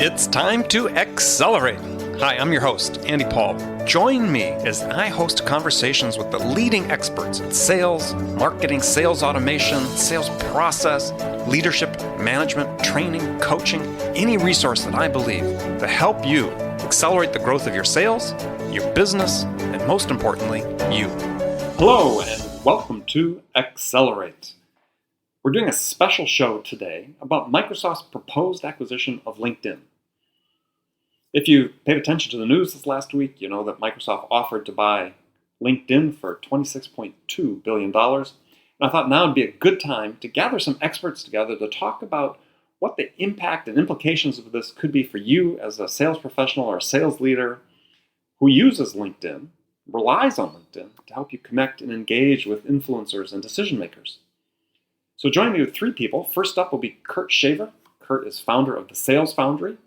It's time to accelerate. Hi, I'm your host, Andy Paul. Join me as I host conversations with the leading experts in sales, marketing, sales automation, sales process, leadership, management, training, coaching, any resource that I believe to help you accelerate the growth of your sales, your business, and most importantly, you. Hello, and welcome to Accelerate. We're doing a special show today about Microsoft's proposed acquisition of LinkedIn. If you paid attention to the news this last week, you know that Microsoft offered to buy LinkedIn for $26.2 billion. And I thought now would be a good time to gather some experts together to talk about what the impact and implications of this could be for you as a sales professional or a sales leader who uses LinkedIn, relies on LinkedIn to help you connect and engage with influencers and decision makers. So joining me with three people. First up will be Kurt Shaver. Kurt is founder of the Sales Foundry,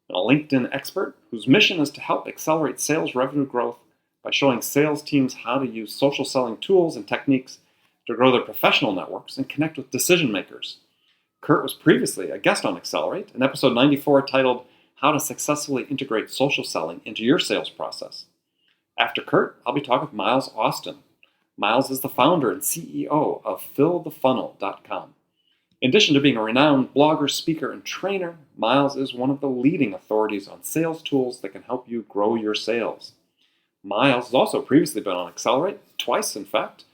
and a LinkedIn expert whose mission is to help accelerate sales revenue growth by showing sales teams how to use social selling tools and techniques to grow their professional networks and connect with decision makers. Kurt was previously a guest on Accelerate, in episode 94 titled How to Successfully Integrate Social Selling into Your Sales Process. After Kurt, I'll be talking with Miles Austin. Miles is the founder and CEO of FillTheFunnel.com. In addition to being a renowned blogger, speaker, and trainer, Miles is one of the leading authorities on sales tools that can help you grow your sales. Miles has also previously been on Accelerate, twice in fact.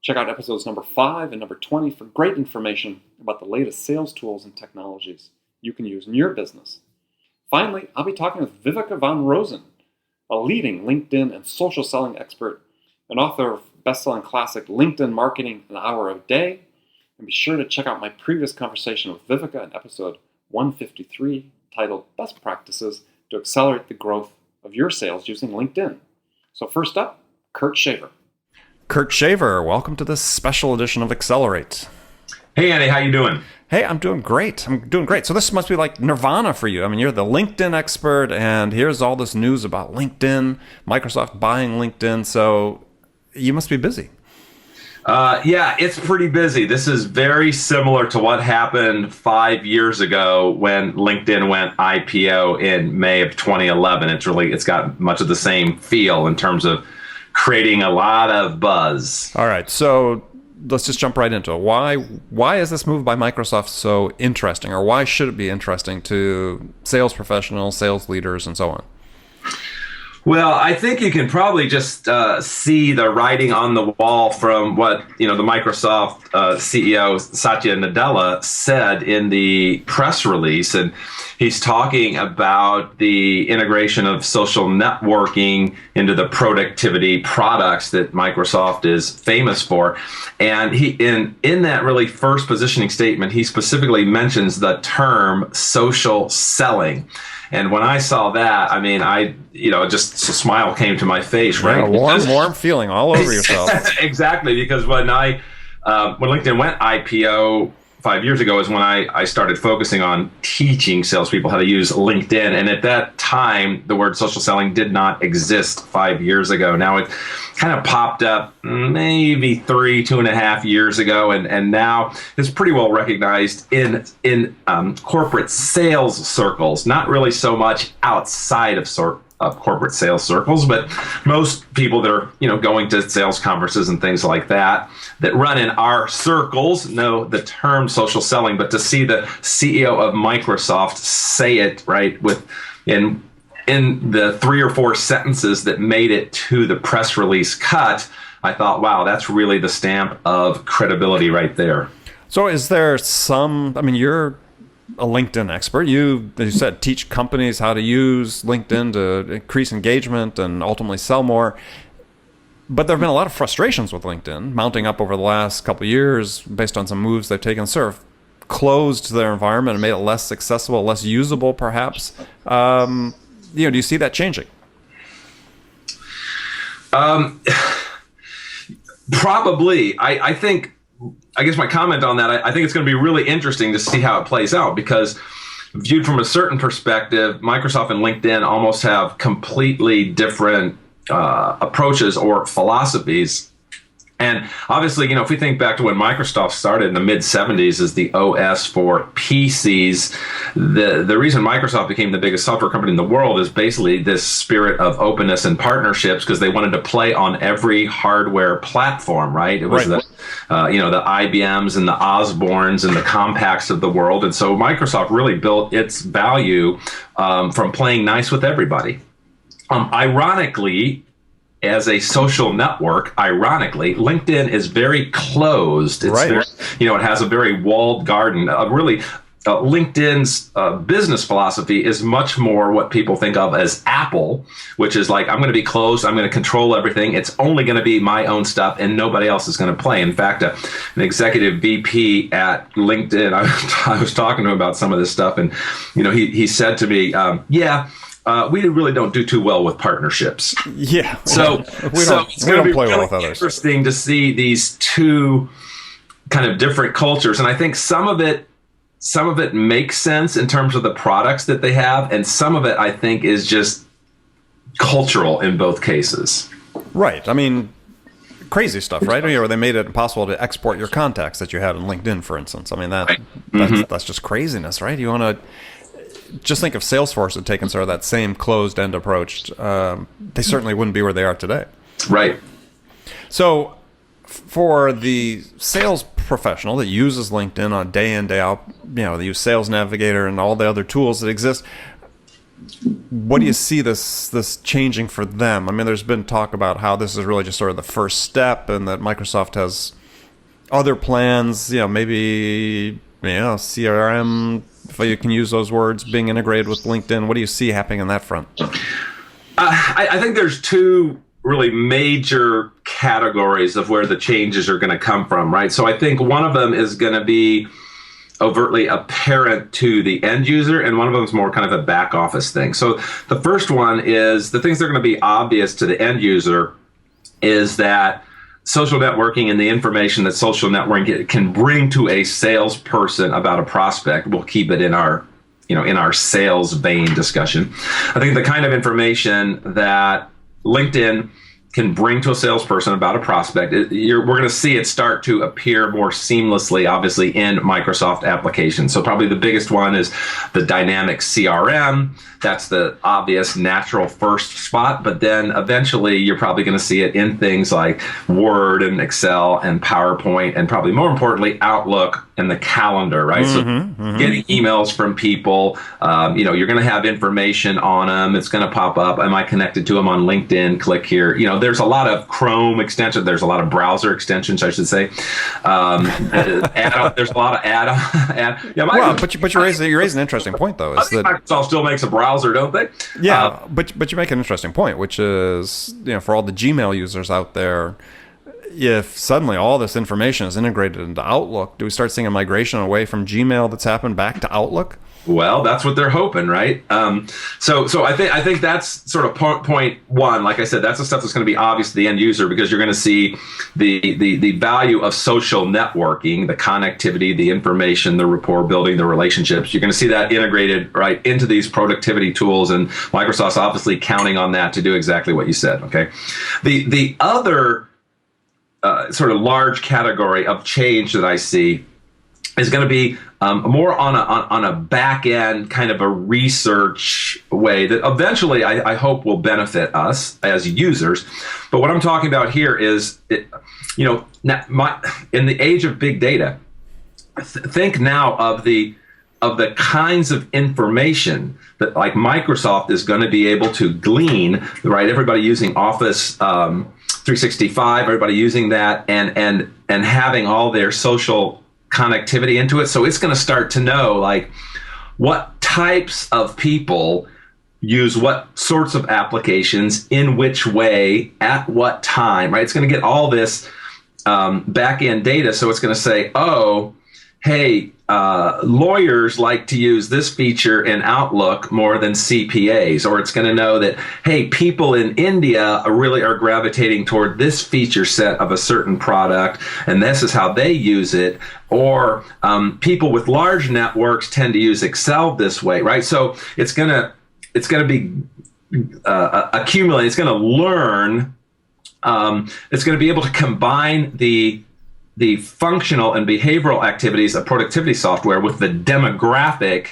Check out episodes number 5 and number 20 for great information about the latest sales tools and technologies you can use in your business. Finally, I'll be talking with Viveka Von Rosen, a leading LinkedIn and social selling expert and author of best-selling classic LinkedIn Marketing An Hour a Day. And be sure to check out my previous conversation with Viveka in episode 153 titled Best Practices to Accelerate the Growth of Your Sales Using LinkedIn. So first up, Kurt Shaver. Kurt Shaver, welcome to this special edition of Accelerate. Hey, Andy, how you doing? Hey, I'm doing great. So this must be like nirvana for you. I mean, you're the LinkedIn expert, and here's all this news about LinkedIn, Microsoft buying LinkedIn, so you must be busy. Yeah, it's pretty busy. This is very similar to what happened 5 years ago when LinkedIn went IPO in May of 2011. It's got much of the same feel in terms of creating a lot of buzz. All right, so let's just jump right into it. Why is this move by Microsoft so interesting, or why should it be interesting to sales professionals, sales leaders, and so on? Well, I think you can probably just see the writing on the wall from what the Microsoft CEO Satya Nadella said in the press release, and he's talking about the integration of social networking into the productivity products that Microsoft is famous for. And he in that really first positioning statement, he specifically mentions the term social selling. And when I saw that, I mean, just a smile came to my face, right? A warm feeling all over yourself. Exactly, because when LinkedIn went IPO 5 years ago is when I started focusing on teaching salespeople how to use LinkedIn. And at that time, the word social selling did not exist 5 years ago. Now it kind of popped up maybe 2.5 years ago. And now it's pretty well recognized in corporate sales circles, not really so much outside of corporate sales circles, but most people that are going to sales conferences and things like that run in our circles know the term social selling. But to see the CEO of Microsoft say it right in the 3 or 4 sentences that made it to the press release cut, I thought, wow, that's really the stamp of credibility right there. So is there you're a LinkedIn expert. You, as you said, teach companies how to use LinkedIn to increase engagement and ultimately sell more. But there have been a lot of frustrations with LinkedIn mounting up over the last couple of years based on some moves they've taken, sort of closed their environment and made it less accessible, less usable, perhaps. Do you see that changing? Probably. I guess my comment on that, I think it's going to be really interesting to see how it plays out, because viewed from a certain perspective, Microsoft and LinkedIn almost have completely different approaches or philosophies And obviously, if we think back to when Microsoft started in the mid 70s as the OS for PCs, the reason Microsoft became the biggest software company in the world is basically this spirit of openness and partnerships, because they wanted to play on every hardware platform, right? It was the IBMs and the Osbornes and the Compaqs of the world. And so Microsoft really built its value from playing nice with everybody. Ironically, as a social network, LinkedIn is very closed. It's right. Very, it has a very walled garden. LinkedIn's business philosophy is much more what people think of as Apple, which is like, I'm going to be closed. I'm going to control everything. It's only going to be my own stuff, and nobody else is going to play. In fact, an executive VP at LinkedIn, I was talking to him about some of this stuff, and he said to me, we really don't do too well with partnerships. Yeah. So we don't play well with others. Interesting to see these two kind of different cultures, and I think some of it makes sense in terms of the products that they have, and some of it I think is just cultural in both cases. Right. I mean, crazy stuff, right? Where they made it impossible to export your contacts that you had on LinkedIn, for instance. I mean, that's just craziness, right? You want to just think if Salesforce had taken sort of that same closed-end approach, they certainly wouldn't be where they are today. Right. So for the sales professional that uses LinkedIn on day in, day out, they use Sales Navigator and all the other tools that exist, what do you see this changing for them? I mean, there's been talk about how this is really just sort of the first step, and that Microsoft has other plans, maybe CRM, if you can use those words, being integrated with LinkedIn. What do you see happening on that front? I think there's two really major categories of where the changes are going to come from, right? So I think one of them is going to be overtly apparent to the end user, and one of them is more kind of a back office thing. So the first one is the things that are going to be obvious to the end user is that social networking and the information that social networking can bring to a salesperson about a prospect, we'll keep it in our sales vein discussion. I think the kind of information that LinkedIn can bring to a salesperson about a prospect, we're going to see it start to appear more seamlessly, obviously, in Microsoft applications. So probably the biggest one is the dynamic CRM. That's the obvious natural first spot, but then eventually you're probably going to see it in things like Word and Excel and PowerPoint, and probably more importantly, Outlook and the calendar, right? So getting emails from people, you're going to have information on them. It's going to pop up. Am I connected to them on LinkedIn? Click here. There's a lot of Chrome extensions. There's a lot of browser extensions, I should say. There's a lot of but you're raising an interesting point, though. Is that Microsoft still makes a browser, don't they? Yeah, but you make an interesting point, which is, for all the Gmail users out there, if suddenly all this information is integrated into Outlook, do we start seeing a migration away from Gmail that's happened back to Outlook? Well, that's what they're hoping, right? So I think that's sort of point one. Like I said, that's the stuff that's going to be obvious to the end user, because you're going to see the value of social networking, the connectivity, the information, the rapport building, the relationships. You're going to see that integrated right into these productivity tools, and Microsoft's obviously counting on that to do exactly what you said. Okay, the other sort of large category of change that I see is going to be more on a back end kind of a research way that eventually I hope will benefit us as users. But what I'm talking about here is, in the age of big data, think now of the kinds of information that like Microsoft is going to be able to glean, right? Everybody using Office 365, everybody using that, and having all their social connectivity into it. So it's going to start to know like what types of people use what sorts of applications, in which way, at what time, right? It's going to get all this back end data. So it's going to say, oh, hey, lawyers like to use this feature in Outlook more than CPAs, or it's going to know that, hey, people in India really are gravitating toward this feature set of a certain product, and this is how they use it, or people with large networks tend to use Excel this way, right? So it's going to be accumulating. It's going to learn It's going to be able to combine the functional and behavioral activities of productivity software with the demographic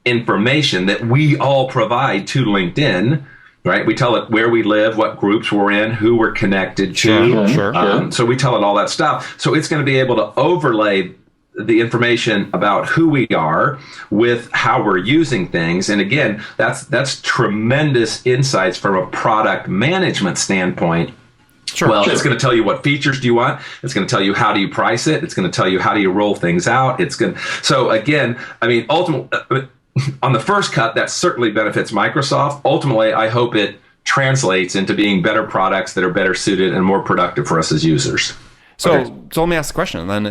information that we all provide to LinkedIn, right? We tell it where we live, what groups we're in, who we're connected to. Sure. So we tell it all that stuff. So it's going to be able to overlay the information about who we are with how we're using things. And again, that's tremendous insights from a product management standpoint. It's going to tell you what features do you want. It's going to tell you how do you price it. It's going to tell you how do you roll things out. So again, I mean, ultimately, on the first cut, that certainly benefits Microsoft. Ultimately, I hope it translates into being better products that are better suited and more productive for us as users. So let me ask the question then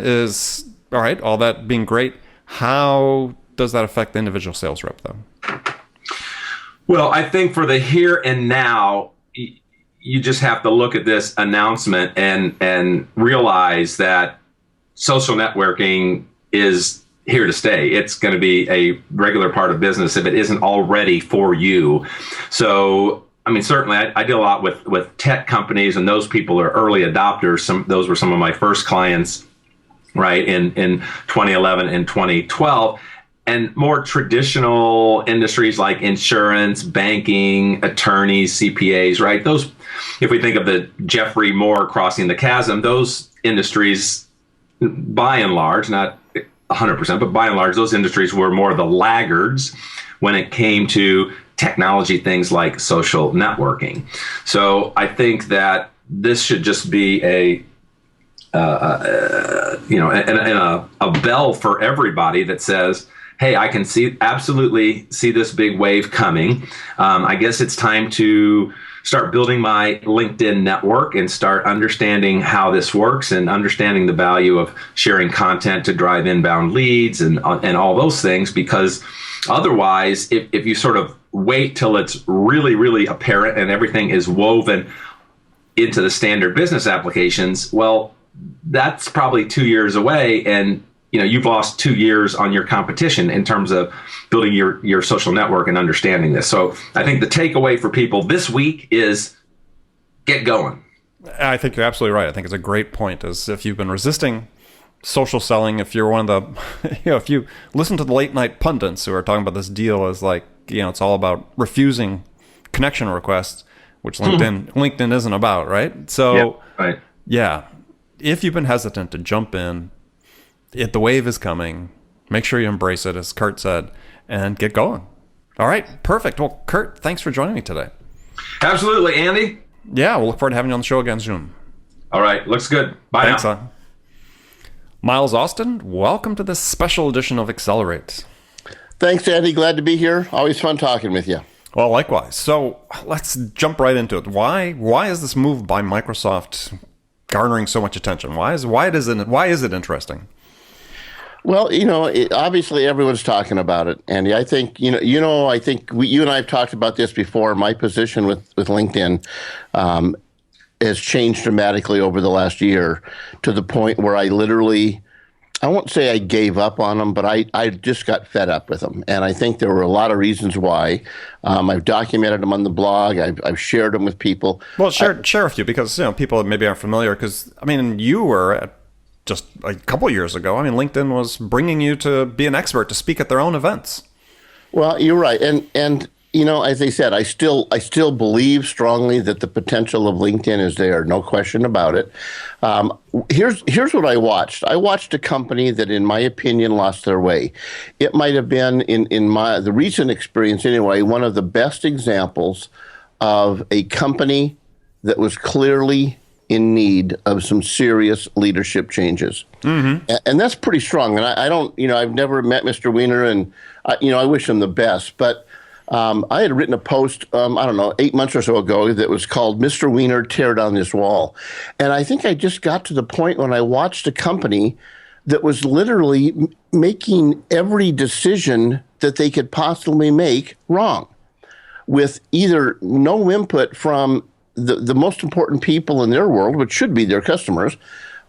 all right, all that being great, how does that affect the individual sales rep though? Well, I think for the here and now, you just have to look at this announcement and realize that social networking is here to stay. It's going to be a regular part of business if it isn't already for you. So, I mean, certainly I deal a lot with tech companies, and those people are early adopters. Those were some of my first clients, right, in 2011 and 2012. And more traditional industries like insurance, banking, attorneys, CPAs, right? Those, if we think of the Jeffrey Moore crossing the chasm, those industries, by and large, not 100%, but by and large, those industries were more the laggards when it came to technology, things like social networking. So I think that this should just be a bell for everybody that says, hey, I can absolutely see this big wave coming. I guess it's time to start building my LinkedIn network and start understanding how this works and understanding the value of sharing content to drive inbound leads and all those things. Because otherwise, if you sort of wait till it's really, really apparent and everything is woven into the standard business applications, well, that's probably 2 years away, and you've lost 2 years on your competition in terms of building your social network and understanding this. So I think the takeaway for people this week is get going. I think you're absolutely right. I think it's a great point. As if you've been resisting social selling, if you're one of the, if you listen to the late night pundits who are talking about this deal as like, it's all about refusing connection requests, which LinkedIn isn't about, right? So yeah, if you've been hesitant to jump in, the wave is coming. Make sure you embrace it, as Kurt said, and get going. All right, perfect. Well, Kurt, thanks for joining me today. Absolutely, Andy. Yeah, we'll look forward to having you on the show again soon. All right, looks good. Bye Thanks, now. Son. Miles Austin, welcome to this special edition of Accelerate. Thanks, Andy. Glad to be here. Always fun talking with you. Well, likewise. So let's jump right into it. Why is this move by Microsoft garnering so much attention? Why is it interesting? Well, obviously everyone's talking about it, Andy. I think, I think you and I have talked about this before. My position with LinkedIn has changed dramatically over the last year to the point where I won't say I gave up on them, but I just got fed up with them. And I think there were a lot of reasons why. I've documented them on the blog. I've shared them with people. Well, share a few, because people maybe aren't familiar. Because you were just a couple of years ago, LinkedIn was bringing you to be an expert to speak at their own events. Well, you're right. And as I said, I still believe strongly that the potential of LinkedIn is there. No question about it. Here's what I watched. I watched a company that, in my opinion, lost their way. It might have been, in the recent experience anyway, one of the best examples of a company that was clearly in need of some serious leadership changes. Mm-hmm. And that's pretty strong. And I don't, I've never met Mr. Weiner, and, I wish him the best. But I had written a post, 8 months or so ago that was called Mr. Weiner, Tear Down This Wall. And I think I just got to the point when I watched a company that was literally making every decision that they could possibly make wrong, with either no input from the most important people in their world, which should be their customers.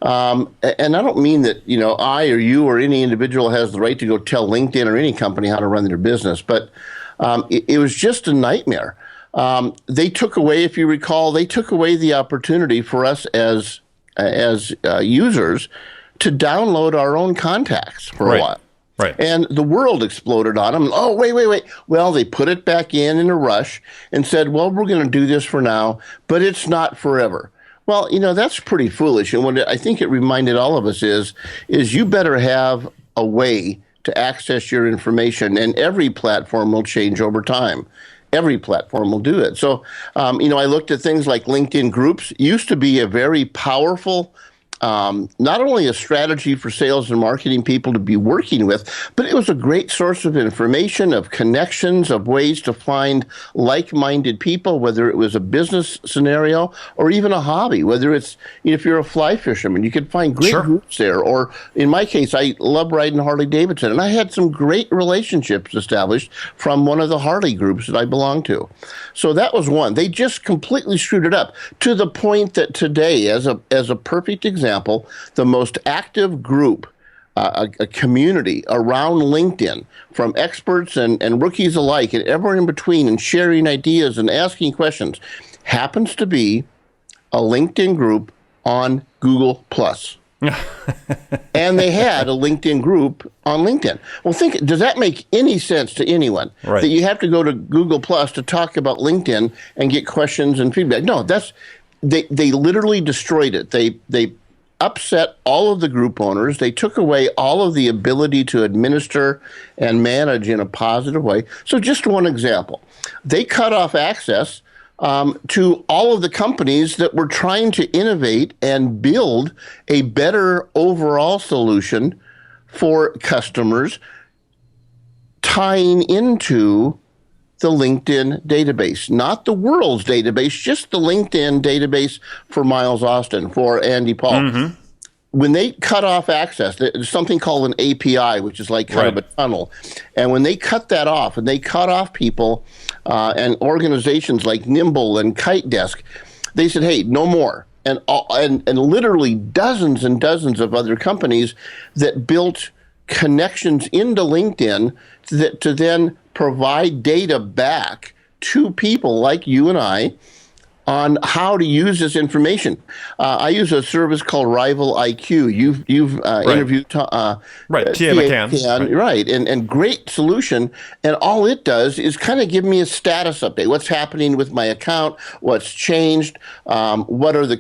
And I don't mean that, I or you or any individual has the right to go tell LinkedIn or any company how to run their business, but it was just a nightmare. they took away, if you recall, they took away the opportunity for us as users to download our own contacts for a while. Right. And the world exploded on them. Oh, wait. Well, they put it back in a rush and said, well, we're going to do this for now, but it's not forever. Well, that's pretty foolish. And what I think it reminded all of us is you better have a way to access your information, and every platform will change over time. Every platform will do it. So, I looked at things like LinkedIn groups. Used to be a very powerful, not only a strategy for sales and marketing people to be working with, but it was a great source of information, of connections, of ways to find like-minded people, whether it was a business scenario or even a hobby, whether it's, if you're a fly fisherman, you could find great groups there. Or in my case, I love riding Harley Davidson, and I had some great relationships established from one of the Harley groups that I belong to. So that was one. They just completely screwed it up to the point that today, as a perfect example, the most active group, a community around LinkedIn, from experts and rookies alike and everyone in between, and sharing ideas and asking questions, happens to be a LinkedIn group on Google+. And they had a LinkedIn group on LinkedIn. Well, does that make any sense to anyone? Right. That you have to go to Google+ to talk about LinkedIn and get questions and feedback? No, they literally destroyed it. They upset all of the group owners. They took away all of the ability to administer and manage in a positive way. So just one example, they cut off access to all of the companies that were trying to innovate and build a better overall solution for customers, tying into the LinkedIn database, not the world's database, just the LinkedIn database for Miles Austin, for Andy Paul. Mm-hmm. When they cut off access, there's something called an API, which is like kind of a tunnel. And when they cut that off, and they cut off people and organizations like Nimble and Kite Desk, they said, hey, no more. And literally dozens and dozens of other companies that built connections into LinkedIn to then provide data back to people like you and I on how to use this information. I use a service called Rival IQ. You've interviewed Tia McCann. Right, and great solution. And all it does is kind of give me a status update. What's happening with my account? What's changed? What are the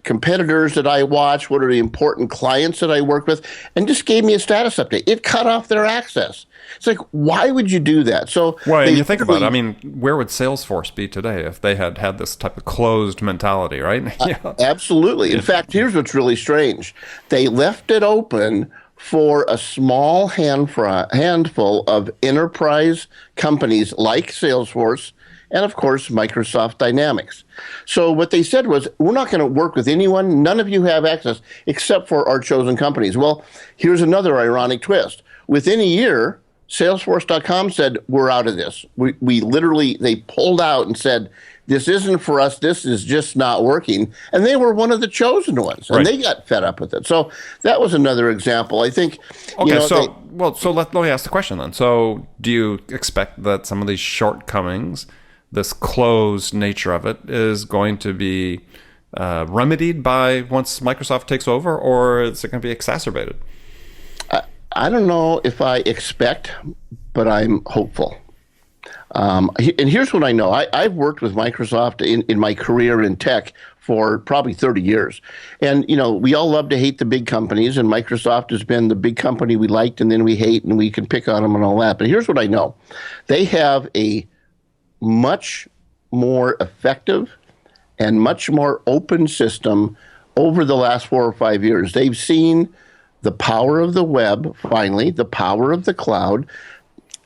competitors that I watch? What are the important clients that I work with? And just gave me a status update. It cut off their access. It's like, why would you do that? So, well, and you think about it. I mean, where would Salesforce be today if they had this type of closed mentality, right? Yeah. Absolutely. In fact, here's what's really strange. They left it open for a small handful of enterprise companies like Salesforce and, of course, Microsoft Dynamics. So what they said was, we're not going to work with anyone. None of you have access except for our chosen companies. Well, here's another ironic twist. Within a year, Salesforce.com said, we're out of this. We literally, they pulled out and said, this isn't for us. This is just not working. And they were one of the chosen ones, and they got fed up with it. So that was another example. I think. Okay, so let me ask the question then. So do you expect that some of these shortcomings, this closed nature of it, is going to be remedied by once Microsoft takes over, or is it going to be exacerbated? I don't know if I expect, but I'm hopeful. And here's what I know. I've worked with Microsoft in my career in tech for probably 30 years. And, we all love to hate the big companies, and Microsoft has been the big company we liked and then we hate, and we can pick on them and all that. But here's what I know. They have a much more effective and much more open system over the last 4 or 5 years. They've seen the power of the web, finally, the power of the cloud.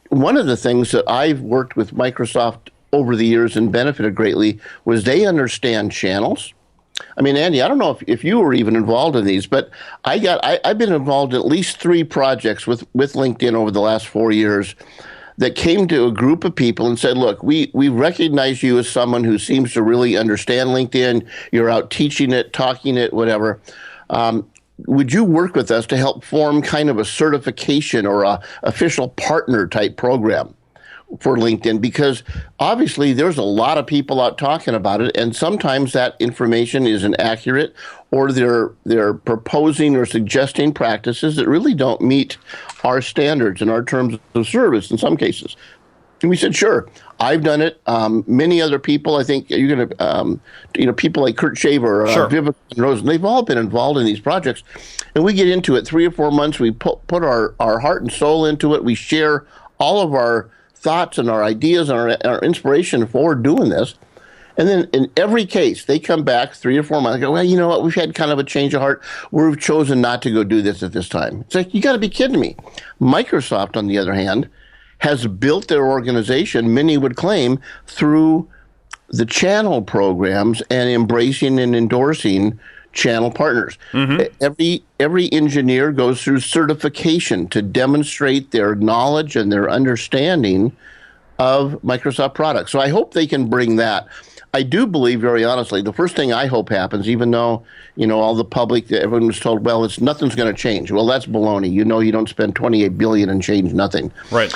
One of the things that I've worked with Microsoft over the years and benefited greatly was they understand channels. I mean, Andy, I don't know if you were even involved in these, but I've been involved in at least 3 projects with LinkedIn over the last 4 years that came to a group of people and said, look, we recognize you as someone who seems to really understand LinkedIn. You're out teaching it, talking it, whatever. Would you work with us to help form kind of a certification or a official partner type program? for LinkedIn, because obviously there's a lot of people out talking about it, and sometimes that information isn't accurate, or they're proposing or suggesting practices that really don't meet our standards and our terms of service in some cases. And we said, sure, I've done it. Many other people, I think you're going to, people like Kurt Shaver, Sure. Vivek Rosen, they've all been involved in these projects. And we get into it 3 or 4 months. We put our heart and soul into it. We share all of our thoughts and our ideas and our inspiration for doing this. And then in every case, they come back 3 or 4 months and go, well, you know what? We've had kind of a change of heart. We've chosen not to go do this at this time. It's like, you got to be kidding me. Microsoft, on the other hand, has built their organization, many would claim, through the channel programs and embracing and endorsing channel partners. Every engineer goes through certification to demonstrate their knowledge and their understanding of Microsoft products. So I hope they can bring that. I do believe, very honestly, the first thing I hope happens, even though, all the public, everyone was told, well, nothing's going to change. Well, that's baloney. You don't spend $28 billion and change nothing. Right.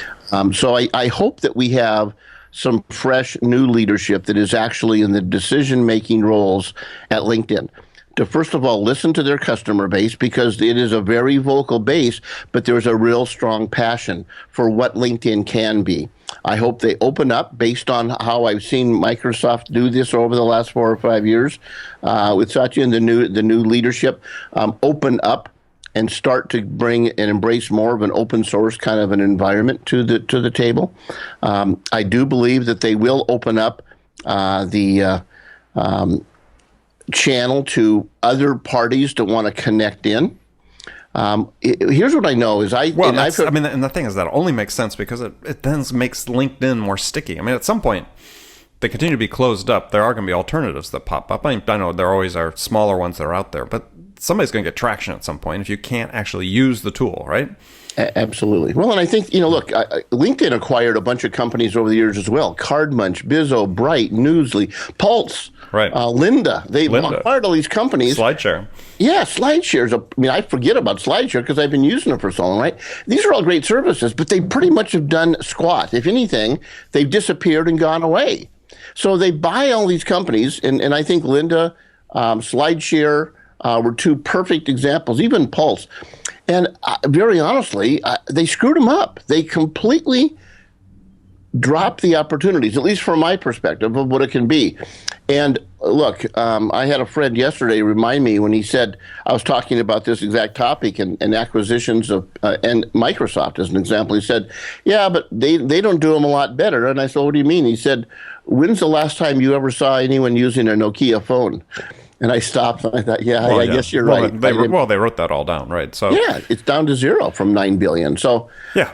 So I hope that we have some fresh new leadership that is actually in the decision-making roles at LinkedIn, to first of all listen to their customer base, because it is a very vocal base, but there's a real strong passion for what LinkedIn can be. I hope they open up based on how I've seen Microsoft do this over the last 4 or 5 years with Satya and the new leadership. Open up and start to bring and embrace more of an open source kind of an environment to the table. I do believe that they will open up the channel to other parties to want to connect in. Here's what I know is and the thing is that only makes sense because it then makes LinkedIn more sticky. I mean, at some point, they continue to be closed up. There are going to be alternatives that pop up. I know there always are smaller ones that are out there, but somebody's going to get traction at some point if you can't actually use the tool, right? Absolutely. Well, and I think, look, LinkedIn acquired a bunch of companies over the years as well. Cardmunch, Bizzo, Bright, Newsly, Pulse, right. Lynda. They acquired all these companies. SlideShare. Yeah, SlideShare's. I forget about SlideShare because I've been using it for so long, right? These are all great services, but they pretty much have done squat. If anything, they've disappeared and gone away. So they buy all these companies, and I think Lynda, SlideShare were 2 perfect examples, even Pulse. And very honestly, they screwed them up. They completely dropped the opportunities, at least from my perspective, of what it can be. And look, I had a friend yesterday remind me when he said, I was talking about this exact topic and acquisitions of, and Microsoft as an example. He said, yeah, but they don't do them a lot better. And I said, what do you mean? He said, when's the last time you ever saw anyone using a Nokia phone? And I stopped and I thought, I guess you're right. They wrote that all down, right? So yeah, it's down to 0 from 9 billion. So yeah,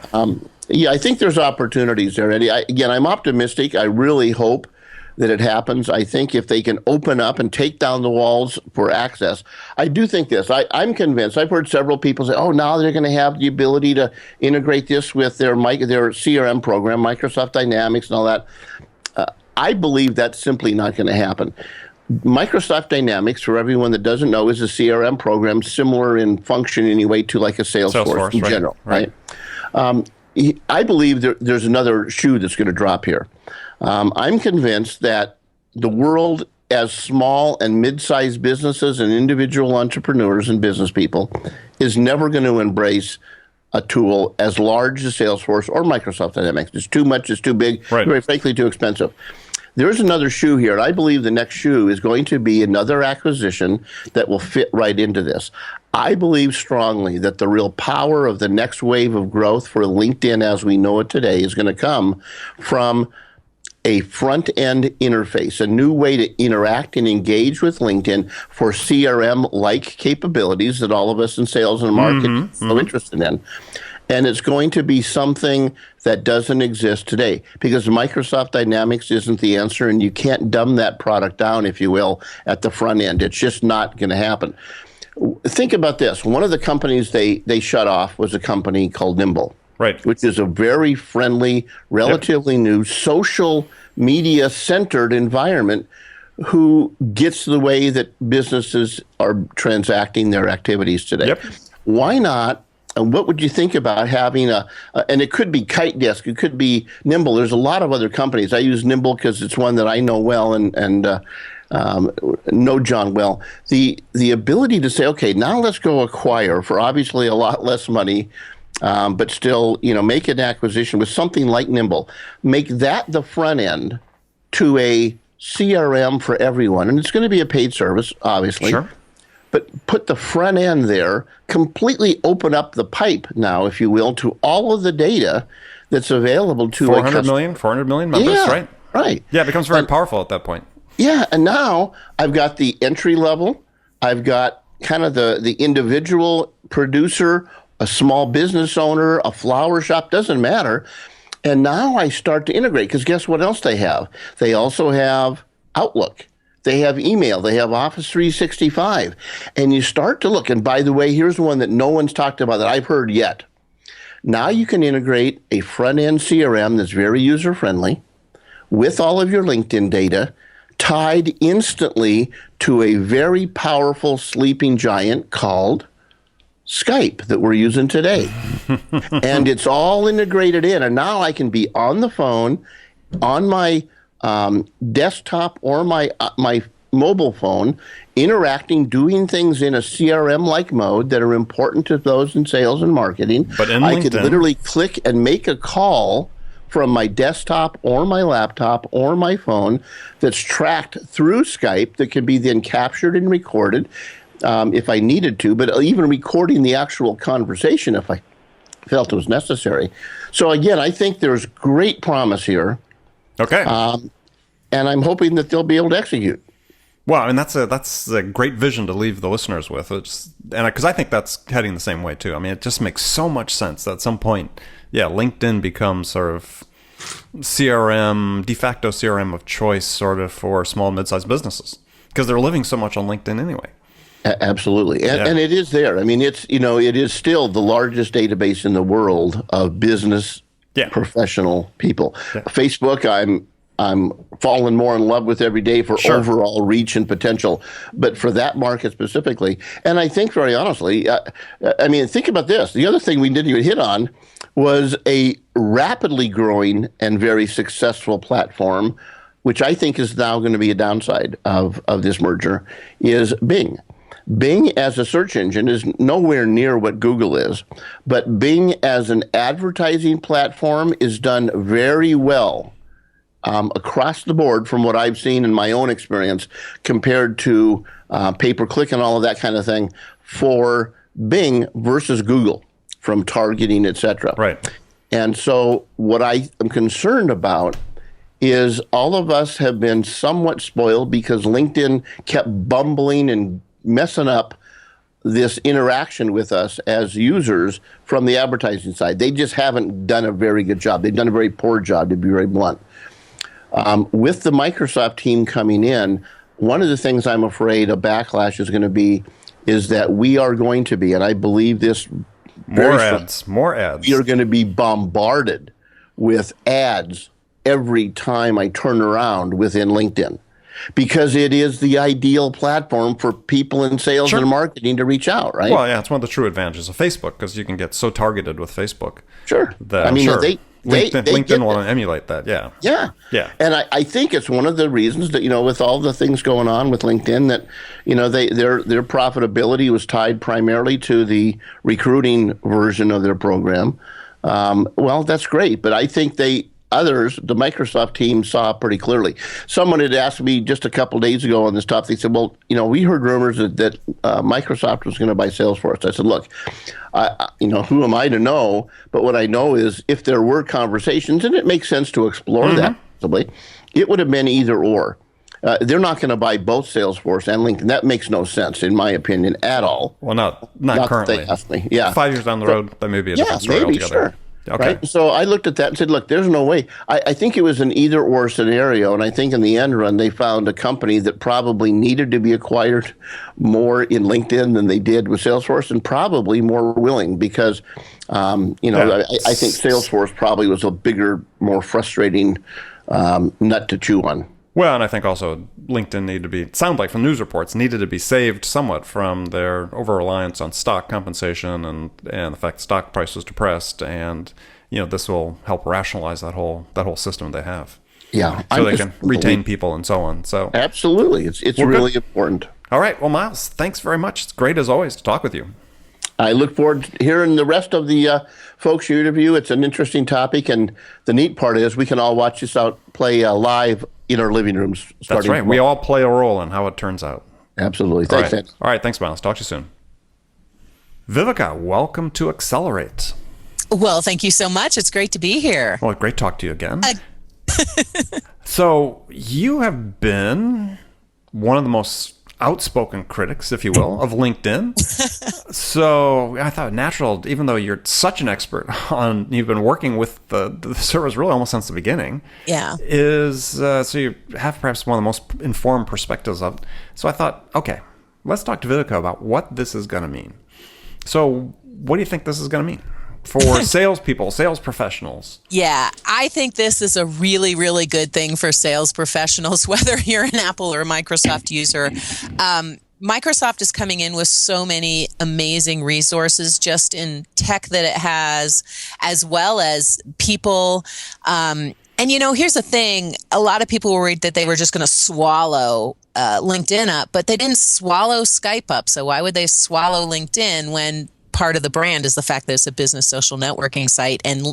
I think there's opportunities there, Eddie. I'm optimistic. I really hope that it happens. I think if they can open up and take down the walls for access, I do think this. I'm convinced. I've heard several people say, oh, now they're going to have the ability to integrate this with their CRM program, Microsoft Dynamics and all that. I believe that's simply not going to happen. Microsoft Dynamics, for everyone that doesn't know, is a CRM program similar in function anyway to like a Salesforce in general, right? I believe there's another shoe that's going to drop here. I'm convinced that the world, as small and mid-sized businesses and individual entrepreneurs and business people, is never going to embrace a tool as large as Salesforce or Microsoft Dynamics. It's too much, it's too big, very frankly too expensive. There's another shoe here, and I believe the next shoe is going to be another acquisition that will fit right into this. I believe strongly that the real power of the next wave of growth for LinkedIn as we know it today is going to come from a front-end interface, a new way to interact and engage with LinkedIn for CRM-like capabilities that all of us in sales and marketing are so interested in. And it's going to be something that doesn't exist today because Microsoft Dynamics isn't the answer, and you can't dumb that product down, if you will, at the front end. It's just not going to happen. Think about this. One of the companies they shut off was a company called Nimble, which is a very friendly, relatively new, social media-centered environment who gets the way that businesses are transacting their activities today. Why not what would you think about having and it could be Kite Desk, it could be Nimble. There's a lot of other companies. I use Nimble because it's one that I know well and know John well. The ability to say, okay, now let's go acquire for obviously a lot less money, but still, make an acquisition with something like Nimble. Make that the front end to a CRM for everyone. And it's going to be a paid service, obviously. Sure. But put the front end there, completely open up the pipe now, if you will, to all of the data that's available to 400 million members, yeah, right? Right. Yeah, it becomes very powerful at that point. Yeah, and now I've got the entry level. I've got kind of the individual producer, a small business owner, a flower shop, doesn't matter. And now I start to integrate, because guess what else they have? They also have Outlook. They have email. They have Office 365. And you start to look. And by the way, here's one that no one's talked about that I've heard yet. Now you can integrate a front-end CRM that's very user-friendly with all of your LinkedIn data, tied instantly to a very powerful sleeping giant called Skype that we're using today. And it's all integrated in. And now I can be on the phone, on my desktop or my mobile phone, interacting, doing things in a CRM-like mode that are important to those in sales and marketing. But in I LinkedIn, could literally click and make a call from my desktop or my laptop or my phone that's tracked through Skype that can be then captured and recorded if I needed to, but even recording the actual conversation if I felt it was necessary. So again, I think there's great promise here. Okay. And I'm hoping that they'll be able to execute. Well, I mean, that's a great vision to leave the listeners with. Because I think that's heading the same way too. I mean, it just makes so much sense that at some point, LinkedIn becomes sort of CRM, de facto CRM of choice sort of for small and mid-sized businesses, because they're living so much on LinkedIn anyway. Absolutely. And it is there. I mean, it is still the largest database in the world of business professional people. Yeah. Facebook, I'm falling more in love with every day for overall reach and potential, but for that market specifically. And I think, very honestly, think about this. The other thing we didn't even hit on was a rapidly growing and very successful platform, which I think is now going to be a downside of this merger, is Bing. Bing as a search engine is nowhere near what Google is, but Bing as an advertising platform is done very well across the board from what I've seen in my own experience compared to pay-per-click and all of that kind of thing for Bing versus Google from targeting, et cetera. Right. And so what I am concerned about is all of us have been somewhat spoiled because LinkedIn kept bumbling and messing up this interaction with us as users from the advertising side. They just haven't done a very good job. They've done a very poor job, to be very blunt. With the Microsoft team coming in, one of the things I'm afraid a backlash is going to be is that we are going to be, and I believe this more ads. We are going to be bombarded with ads every time I turn around within LinkedIn, because it is the ideal platform for people in sales and marketing to reach out, right? Well, yeah, it's one of the true advantages of Facebook, because you can get so targeted with Facebook. Sure. LinkedIn will emulate that, yeah. Yeah. And I think it's one of the reasons that, with all the things going on with LinkedIn, that, their profitability was tied primarily to the recruiting version of their program. Well, that's great, but I think the Microsoft team saw pretty clearly. Someone had asked me just a couple of days ago on this topic. They said, well, we heard rumors that Microsoft was going to buy Salesforce. I said, look, who am I to know? But what I know is if there were conversations, and it makes sense to explore that possibly, it would have been either or. They're not going to buy both Salesforce and LinkedIn. That makes no sense, in my opinion, at all. Well, not currently. They asked me. Yeah. 5 years down the road, that may be a different story altogether. Sure. Okay. Right? So I looked at that and said, look, there's no way. I think it was an either-or scenario, and I think in the end run they found a company that probably needed to be acquired more in LinkedIn than they did with Salesforce, and probably more willing because, I think Salesforce probably was a bigger, more frustrating nut to chew on. Well, and I think also LinkedIn sound like from news reports, needed to be saved somewhat from their over-reliance on stock compensation and the fact stock price was depressed. And, this will help rationalize that whole system they have. Yeah. So they can retain people and so on. So absolutely. It's really important. All right. Well, Miles, thanks very much. It's great as always to talk with you. I look forward to hearing the rest of the folks you interview. It's an interesting topic, and the neat part is we can all watch this play live in our living rooms. That's right. We all play a role in how it turns out. Absolutely. Thanks, Ed. All right. Thanks, Miles. Talk to you soon. Viveka, welcome to Accelerate. Well, thank you so much. It's great to be here. Well, great to talk to you again. So you have been one of the most outspoken critics, if you will, of LinkedIn. So I thought natural, even though you're such an expert you've been working with the service really almost since the beginning. Yeah. So you have perhaps one of the most informed perspectives of. So I thought, okay, let's talk to Viveka about what this is going to mean. So what do you think this is going to mean for salespeople, sales professionals? Yeah, I think this is a really, really good thing for sales professionals, whether you're an Apple or a Microsoft user. Microsoft is coming in with so many amazing resources just in tech that it has, as well as people. And, here's the thing. A lot of people were worried that they were just going to swallow LinkedIn up, but they didn't swallow Skype up. So why would they swallow LinkedIn when part of the brand is the fact that it's a business social networking site, and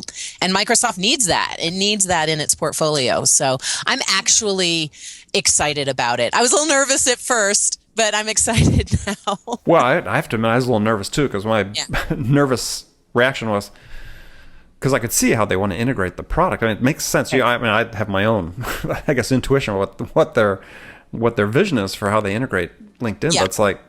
Microsoft needs that. It needs that in its portfolio. So I'm actually excited about it. I was a little nervous at first, but I'm excited now. Well, I have to admit I was a little nervous too, because my nervous reaction was because I could see how they want to integrate the product. I mean, it makes sense. I have my own, I guess, intuition of what their vision is for how they integrate LinkedIn. Yeah. But it's like,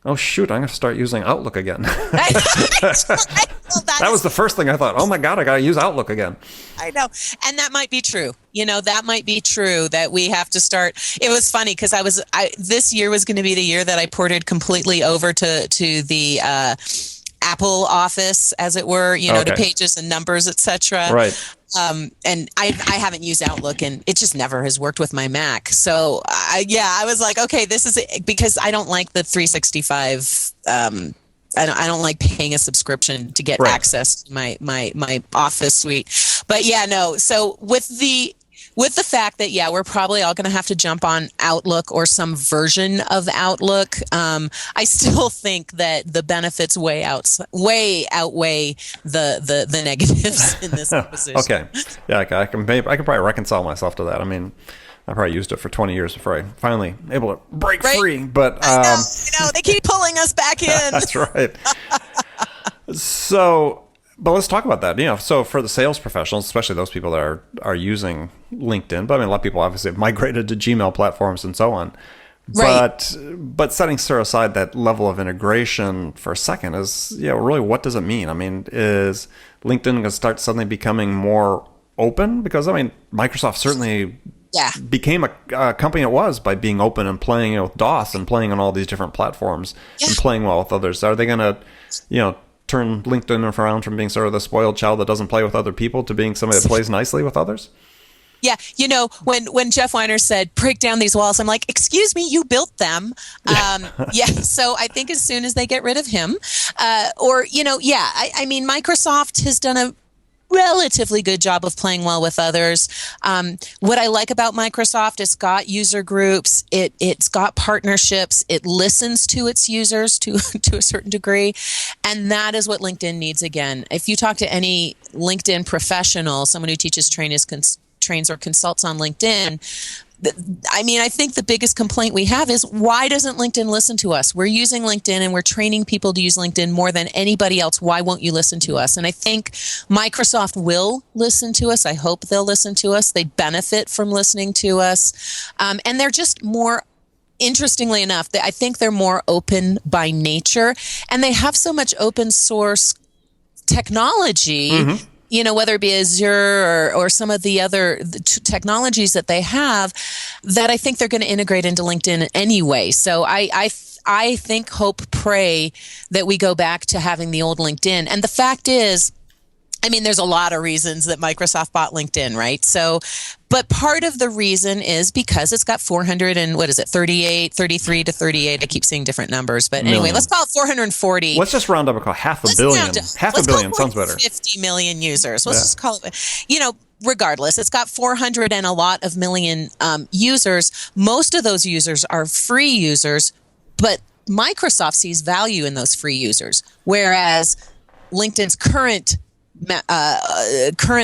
oh, shoot, I'm going to start using Outlook again. That was the first thing I thought. Oh, my God, I got to use Outlook again. I know. And that might be true. That might be true that we have to start. It was funny because this year was going to be the year that I ported completely over to the Apple Office, as it were, to Pages and Numbers, etc. Right. And I haven't used Outlook, and it just never has worked with my Mac. So I was like, okay, this is it, because I don't like the 365. I don't like paying a subscription to get access to my Office suite. But so with the fact that, we're probably all going to have to jump on Outlook or some version of Outlook, I still think that the benefits way outweigh the negatives in this position. Okay. Yeah, I can probably reconcile myself to that. I mean, I probably used it for 20 years before I finally able to break free. But I know. They keep pulling us back in. That's right. But let's talk about that. So for the sales professionals, especially those people that are using LinkedIn, but I mean, a lot of people obviously have migrated to Gmail platforms and so on. Right. But setting aside that level of integration for a second is, really, what does it mean? I mean, is LinkedIn going to start suddenly becoming more open? Because, I mean, Microsoft certainly became a company it was by being open and playing with DOS and playing on all these different platforms and playing well with others. Are they going to, turn LinkedIn around from being sort of the spoiled child that doesn't play with other people to being somebody that plays nicely with others? Yeah, when Jeff Weiner said, break down these walls, I'm like, excuse me, you built them. So I think as soon as they get rid of him, I mean, Microsoft has done a relatively good job of playing well with others. What I like about Microsoft, it's got user groups, it's got partnerships, it listens to its users to a certain degree, and that is what LinkedIn needs again. If you talk to any LinkedIn professional, someone who teaches, trains or consults on LinkedIn, I think the biggest complaint we have is, why doesn't LinkedIn listen to us? We're using LinkedIn and we're training people to use LinkedIn more than anybody else. Why won't you listen to us? And I think Microsoft will listen to us. I hope they'll listen to us. They benefit from listening to us. And they're just more, interestingly enough, I think they're more open by nature, and they have so much open source technology. Mm-hmm. Whether it be Azure or some of the other technologies that they have, that I think they're going to integrate into LinkedIn anyway. So I think, hope, pray that we go back to having the old LinkedIn. And the fact is, I mean, there's a lot of reasons that Microsoft bought LinkedIn, right? So, but part of the reason is because it's got 400 and what is it, 33 to 38. I keep seeing different numbers, but anyway, Million. let's call it 440. Let's just round up and call half a Let's billion. round up. Half Let's a billion call it sounds better. 50 million users. Let's just call it, regardless, it's got 400 and a lot of million users. Most of those users are free users, but Microsoft sees value in those free users, whereas LinkedIn's current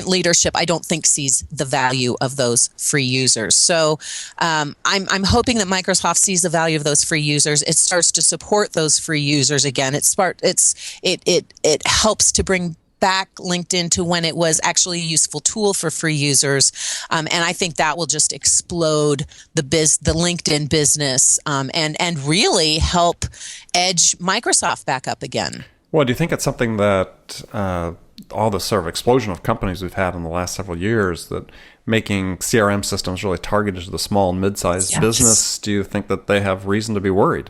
leadership, I don't think, sees the value of those free users. So I'm hoping that Microsoft sees the value of those free users. It starts to support those free users again. It helps to bring back LinkedIn to when it was actually a useful tool for free users, and I think that will just explode the LinkedIn business, and really help edge Microsoft back up again. Well, do you think it's something that all the sort of explosion of companies we've had in the last several years, that making CRM systems really targeted to the small and mid-sized business, do you think that they have reason to be worried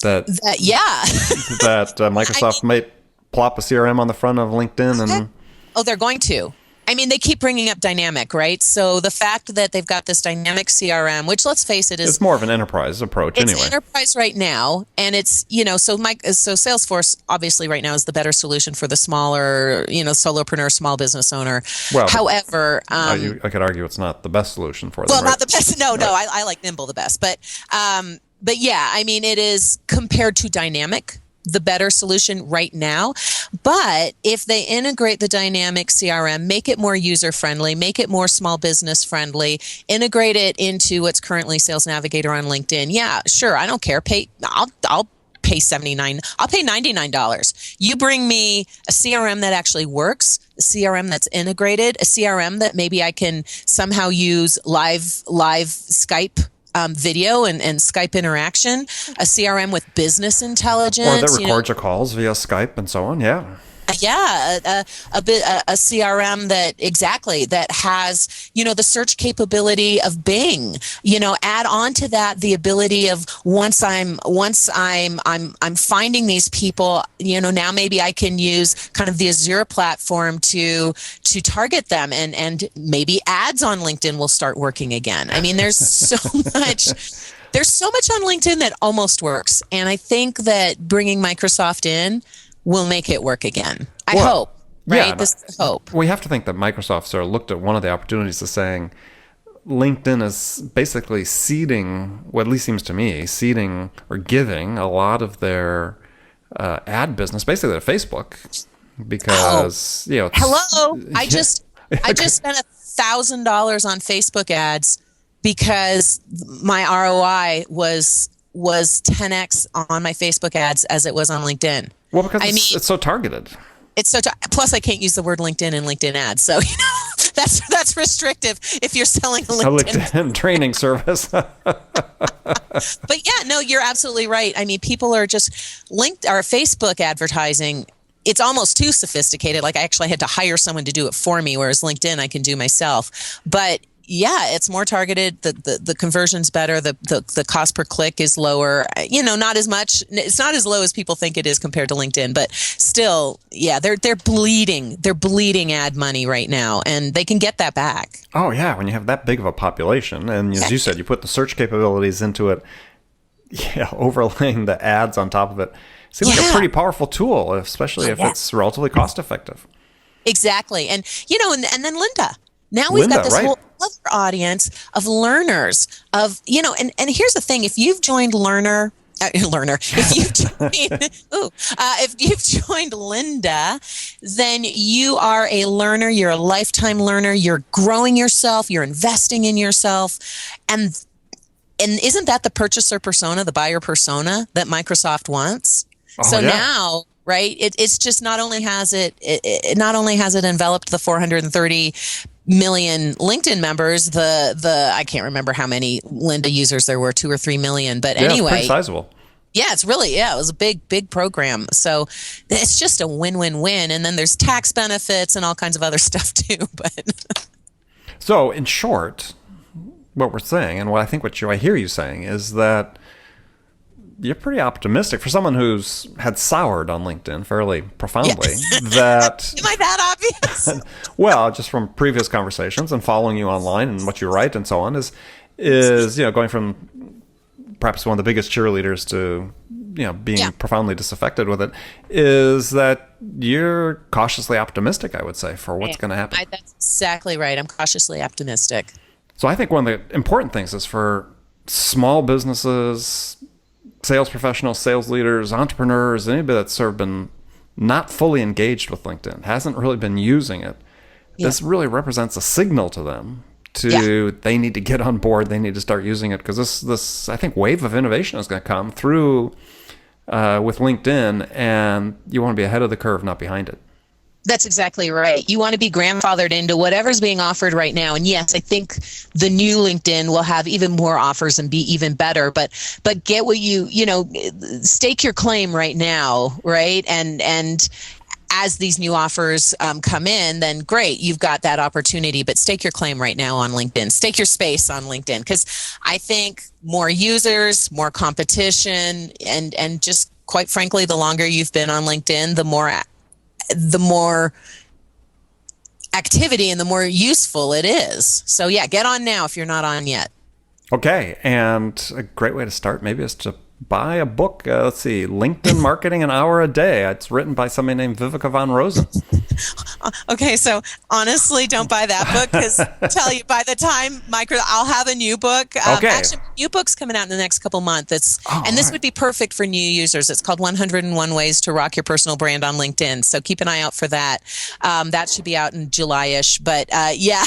that Microsoft might plop a CRM on the front of LinkedIn? And they're going to. I mean, they keep bringing up dynamic, right? So the fact that they've got this dynamic CRM, which, let's face it, is it's more of an enterprise approach anyway. It's enterprise right now, and it's so Salesforce obviously right now is the better solution for the smaller, solopreneur, small business owner. Well, however, I could argue it's not the best solution for them. Well, not the best. No, I like Nimble the best, but yeah, I mean, it is compared to dynamic the better solution right now. But if they integrate the dynamic CRM, make it more user-friendly, make it more small business friendly, integrate it into what's currently Sales Navigator on LinkedIn, yeah, sure, I don't care. I'll pay $79. I'll pay $99. You bring me a CRM that actually works, a CRM that's integrated, a CRM that maybe I can somehow use live Skype video and Skype interaction, a CRM with business intelligence, or that records your calls via Skype and so on. Yeah. Yeah, a CRM that has the search capability of Bing. Add on to that the ability of once I'm finding these people. Now maybe I can use kind of the Azure platform to target them, and maybe ads on LinkedIn will start working again. I mean, there's so much. There's so much on LinkedIn that almost works, and I think that bringing Microsoft in will make it work again. I hope, right? Yeah, this is hope. We have to think that Microsoft sort of looked at one of the opportunities as saying LinkedIn is basically seeding, what at least seems to me, seeding or giving a lot of their ad business basically to Facebook, because hello, I just spent $1,000 on Facebook ads because my ROI was 10x on my Facebook ads as it was on LinkedIn. Well, because it's so targeted. It's plus I can't use the word LinkedIn in LinkedIn ads, so that's restrictive if you're selling a LinkedIn training service. But yeah, no, you're absolutely right. I mean, people are just Facebook advertising. It's almost too sophisticated. Like I actually had to hire someone to do it for me, whereas LinkedIn I can do myself. But yeah, it's more targeted. The conversion's better. The cost per click is lower. Not as much. It's not as low as people think it is compared to LinkedIn, but still, yeah, they're bleeding. They're bleeding ad money right now, and they can get that back. Oh yeah, when you have that big of a population, and as you said, you put the search capabilities into it. Yeah, overlaying the ads on top of it seems like a pretty powerful tool, especially if it's relatively cost effective. Exactly, and and then Linda. Now we've got this whole other audience of learners and here's the thing: if you've joined if you've joined Linda, then you are a learner. You're a lifetime learner. You're growing yourself. You're investing in yourself, and isn't that the purchaser persona, the buyer persona that Microsoft wants? Now. Right. It's just not only has it enveloped the 430 million LinkedIn members, the I can't remember how many Linda users there were, 2 or 3 million. But anyway, it's pretty sizable. Yeah, it was a big program. So it's just a win-win-win. And then there's tax benefits and all kinds of other stuff too. But so in short, what we're saying, and what I hear you saying, is that you're pretty optimistic for someone who's had soured on LinkedIn fairly profoundly. That am I that obvious? well, just from previous conversations and following you online and what you write and so on is going from perhaps one of the biggest cheerleaders to being profoundly disaffected with it, is that you're cautiously optimistic, I would say, for what's going to happen. That's exactly right. I'm cautiously optimistic. So I think one of the important things is for small businesses, sales professionals, sales leaders, entrepreneurs, anybody that's sort of been not fully engaged with LinkedIn, hasn't really been using it. Yeah. This really represents a signal to them they need to get on board. They need to start using it, because this I think wave of innovation is going to come through with LinkedIn, and you want to be ahead of the curve, not behind it. That's exactly right. You want to be grandfathered into whatever's being offered right now. And yes, I think the new LinkedIn will have even more offers and be even better, but get what stake your claim right now, right? And as these new offers come in, then great, you've got that opportunity, but stake your claim right now on LinkedIn. Stake your space on LinkedIn, because I think more users, more competition, and just quite frankly, the longer you've been on LinkedIn, the more activity and the more useful it is. So yeah, get on now if you're not on yet. Okay, and a great way to start maybe is to buy a book. Let's see, LinkedIn Marketing an Hour a Day. It's written by somebody named Viveka von Rosen. Okay, so honestly, don't buy that book, because I tell you, by the time I'll have a new book. Okay. Actually, new book's coming out in the next couple months. This would be perfect for new users. It's called 101 Ways to Rock Your Personal Brand on LinkedIn. So keep an eye out for that. That should be out in July-ish. But yeah.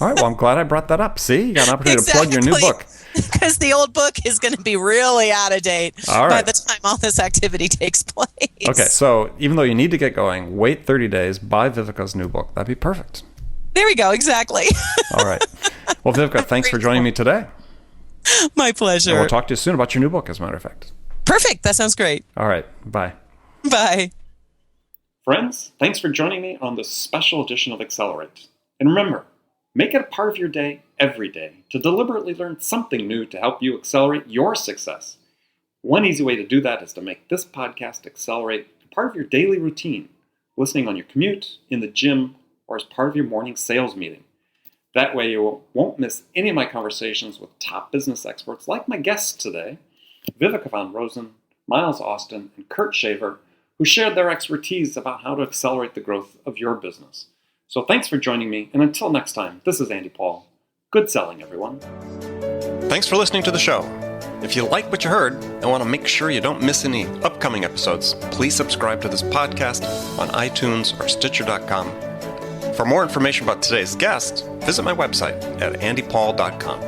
All right. Well, I'm glad I brought that up. See, you got an opportunity to plug your new book. Because the old book is going to be really out of date by the time all this activity takes place. Okay, so even though you need to get going, wait 30 days, buy Viveka's new book. That'd be perfect. There we go, exactly. All right. Well, Viveka, thanks for joining me today. My pleasure. And we'll talk to you soon about your new book, as a matter of fact. Perfect. That sounds great. All right. Bye. Bye. Friends, thanks for joining me on this special edition of Accelerate. And remember, make it a part of your day every day to deliberately learn something new to help you accelerate your success. One easy way to do that is to make this podcast Accelerate a part of your daily routine, listening on your commute, in the gym, or as part of your morning sales meeting. That way you won't miss any of my conversations with top business experts like my guests today, Viveka von Rosen, Miles Austin, and Kurt Shaver, who shared their expertise about how to accelerate the growth of your business. So thanks for joining me, and until next time, this is Andy Paul. Good selling, everyone. Thanks for listening to the show. If you like what you heard and want to make sure you don't miss any upcoming episodes, please subscribe to this podcast on iTunes or Stitcher.com. For more information about today's guest, visit my website at andypaul.com.